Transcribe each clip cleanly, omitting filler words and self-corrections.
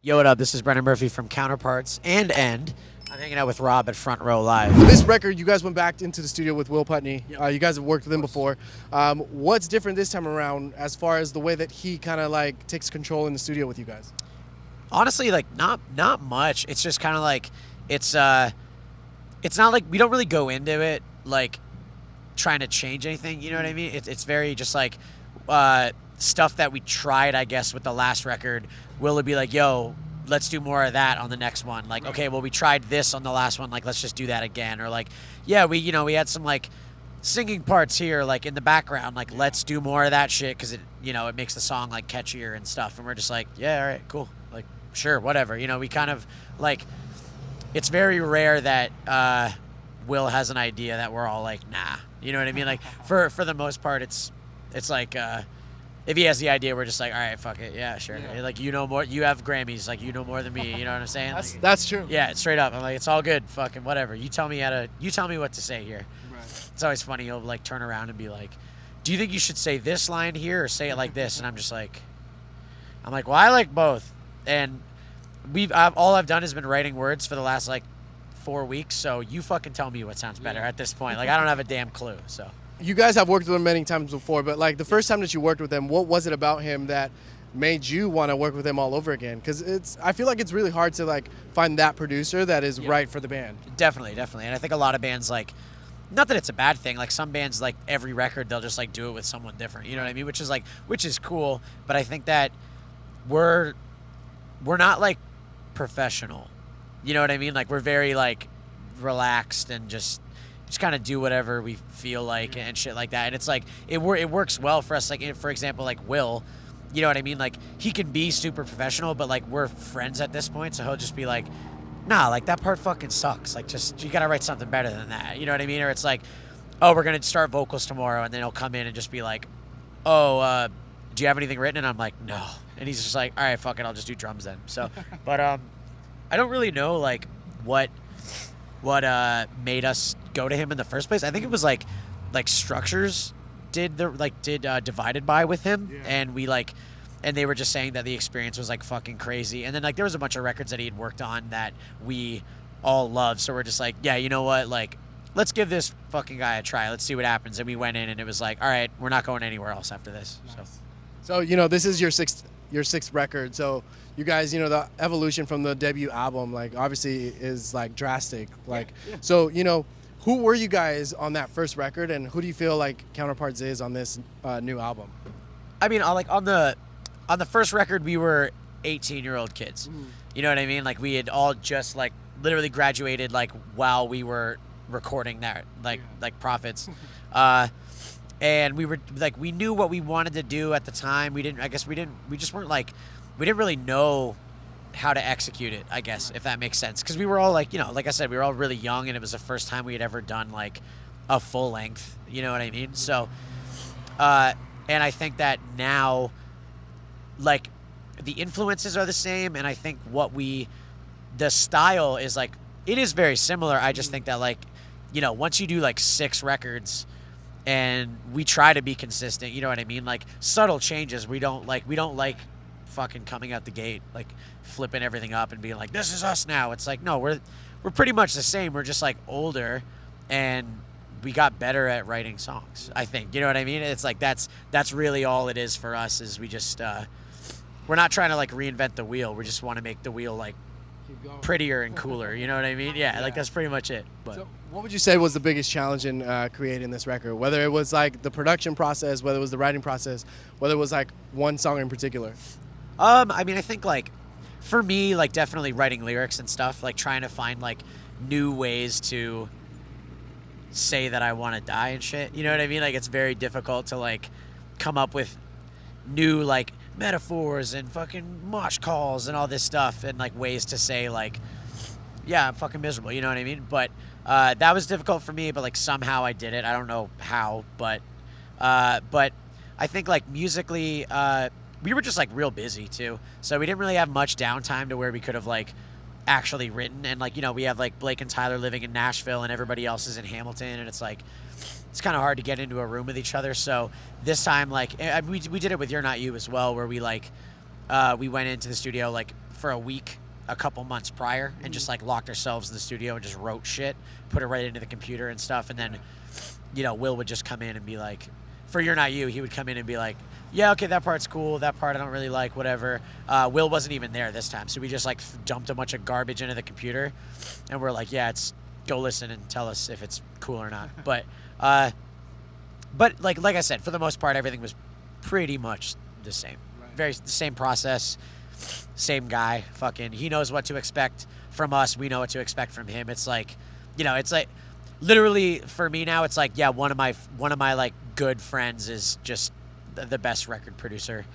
Yo, what up? This is Brendan Murphy from Counterparts and End. I'm hanging out with Rob at Front Row Live. For this record, you guys went back into the studio with Will Putney. Yep. You guys have worked with him before. What's different this time around as far as the way that he kind of like takes control in the studio with you guys? Honestly, like not much. It's just kind of like it's not like we don't really go into it like trying to change anything. You know what I mean? It's very just like stuff that we tried, I guess, with the last record. Will would be like, yo, let's do more of that on the next one. Like, okay, well, we tried this on the last one. Like, let's just do that again. Or like, yeah, we had some like singing parts here, like in the background. Like, let's do more of that shit because it makes the song like catchier and stuff. And we're just like, yeah, all right, cool. Like, sure, whatever. We kind of like, it's very rare that Will has an idea that we're all like, nah. You know what I mean? Like, for the most part, it's like, if he has the idea, we're just like, all right, fuck it, yeah, sure. Yeah. Like, more, you have Grammys, like, you know more than me, you know what I'm saying? That's true. Yeah, straight up. I'm like, it's all good, fucking whatever. You tell me what to say here. Right. It's always funny, he'll like turn around and be like, do you think you should say this line here or say it like this? And I'm like, well, I like both. And all I've done is been writing words for the last like 4 weeks, so you fucking tell me what sounds better at this point. Like, I don't have a damn clue, so. You guys have worked with him many times before, but like the first time that you worked with him, what was it about him that made you want to work with him all over again? Because I feel like it's really hard to like find that producer that is right for the band. Definitely. And I think a lot of bands, like, not that it's a bad thing. Like, some bands, like every record, they'll just like do it with someone different. You know what I mean? Which is cool. But I think that we're not like professional. You know what I mean? Like, we're very like relaxed and just kind of do whatever we feel like and shit like that. And it's like, it works well for us. Like, for example, like Will, you know what I mean? Like, he can be super professional, but like, we're friends at this point. So he'll just be like, nah, like that part fucking sucks. Like, just, you got to write something better than that. You know what I mean? Or it's like, oh, we're going to start vocals tomorrow. And then he'll come in and just be like, oh, do you have anything written? And I'm like, no. And he's just like, all right, fuck it. I'll just do drums then. So, but, I don't really know like what made us go to him in the first place. I think it was like Structures did Divided By with him, and and they were just saying that the experience was like fucking crazy. And then like there was a bunch of records that he had worked on that we all loved, so we're just like, yeah, you know what, like, let's give this fucking guy a try. Let's see what happens. And we went in and it was like, all right, we're not going anywhere else after this. Nice. So this is your sixth record. So you guys, the evolution from the debut album, like, obviously is like drastic. Like, so, who were you guys on that first record, and who do you feel like Counterparts is on this new album? I mean, like on the first record, we were 18-year-old kids. Mm. You know what I mean? Like, we had all just like literally graduated like while we were recording that, like Prophets. And we were like, we knew what we wanted to do at the time. We just weren't like, we didn't really know how to execute it, I guess, if that makes sense. Because we were all like, like I said, we were all really young, and it was the first time we had ever done like a full length, you know what I mean? So, and I think that now, like, the influences are the same, and I think the style is like, it is very similar. I just think that, like, once you do like 6 records, and we try to be consistent, you know what I mean? Like, subtle changes, we don't like fucking coming out the gate like flipping everything up and being like, this is us now. It's like, no, we're pretty much the same. We're just like older, and we got better at writing songs, I think. You know what I mean? It's like that's really all it is for us. Is we just we're not trying to like reinvent the wheel. We just want to make the wheel like prettier and cooler. You know what I mean? Yeah, like that's pretty much it. But so what would you say was the biggest challenge in creating this record? Whether it was like the production process, whether it was the writing process, whether it was like one song in particular? I mean, I think like for me, like definitely writing lyrics and stuff, like trying to find like new ways to say that I want to die and shit. You know what I mean? Like, it's very difficult to like come up with new like metaphors and fucking mosh calls and all this stuff, and like ways to say like, yeah, I'm fucking miserable. You know what I mean? But that was difficult for me, but like somehow I did it. I don't know how, but I think like musically, we were just like real busy too, so we didn't really have much downtime to where we could have like actually written. And like, we have like Blake and Tyler living in Nashville, and everybody else is in Hamilton, and it's like, it's kind of hard to get into a room with each other. So this time, like, we did it with You're Not You as well, where we like we went into the studio like for a week a couple months prior and just like locked ourselves in the studio and just wrote shit, put it right into the computer and stuff. And then, you know, Will would just come in and be like, for You're Not You, he would come in and be like, yeah, okay, that part's cool. That part I don't really like, whatever. Will wasn't even there this time. So we just like dumped a bunch of garbage into the computer and we're like, yeah, go listen and tell us if it's cool or not. But like I said, for the most part, everything was pretty much the same. Very the same process, same guy. Fucking, he knows what to expect from us. We know what to expect from him. It's like, you know, it's like literally for me now. It's like, yeah, one of my like good friends is just the best record producer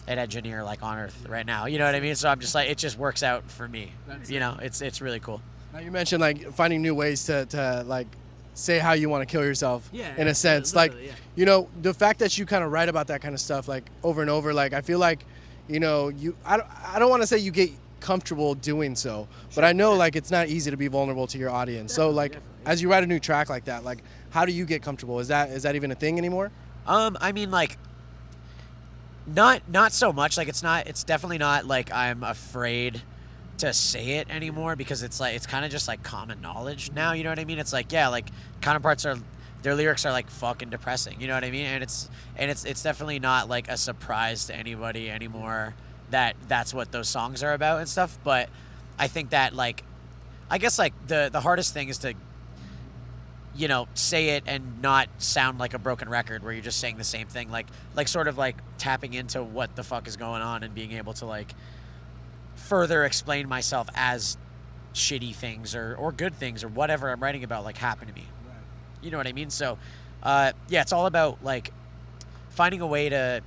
and engineer like on earth right now. You know what I mean? So I'm just like, it just works out for me. You know, it's really cool. Now you mentioned like finding new ways to like say how you want to kill yourself in a sense. Like, you know, the fact that you kind of write about that kind of stuff like over and over, like I feel like, you know, I don't want to say you get comfortable doing so, but I know like it's not easy to be vulnerable to your audience. So like as you write a new track like that, like how do you get comfortable? Is that even a thing anymore? I mean, like not so much. Like it's definitely not like I'm afraid to say it anymore because it's like it's kind of just like common knowledge now, you know what I mean? It's like, yeah, like Counterparts their lyrics are like fucking depressing, you know what I mean? And it's definitely not like a surprise to anybody anymore that that's what those songs are about and stuff. But I think that like I guess like the hardest thing is to, you know, say it and not sound like a broken record where you're just saying the same thing, like sort of like tapping into what the fuck is going on and being able to like further explain myself as shitty things or good things or whatever I'm writing about like happen to me. Right. You know what I mean? So yeah, it's all about like finding a way to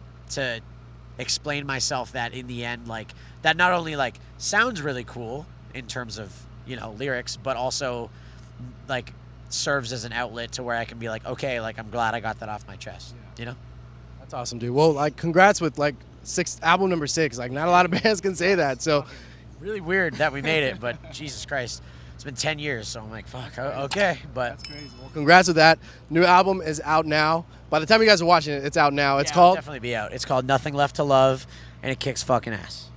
explain myself that in the end, like that not only like sounds really cool in terms of, you know, lyrics, but also like serves as an outlet to where I can be like, okay, like I'm glad I got that off my chest. You know? That's awesome, dude. Well, like congrats with like album number 6. Like not a lot of bands can say that. So really weird that we made it, but Jesus Christ, it's been 10 years, so I'm like, fuck, okay. But that's crazy. Well, congrats with that. New album is out now. By the time you guys are watching it, it's out now. It's called, it'll definitely be out. It's called Nothing Left to Love, and it kicks fucking ass.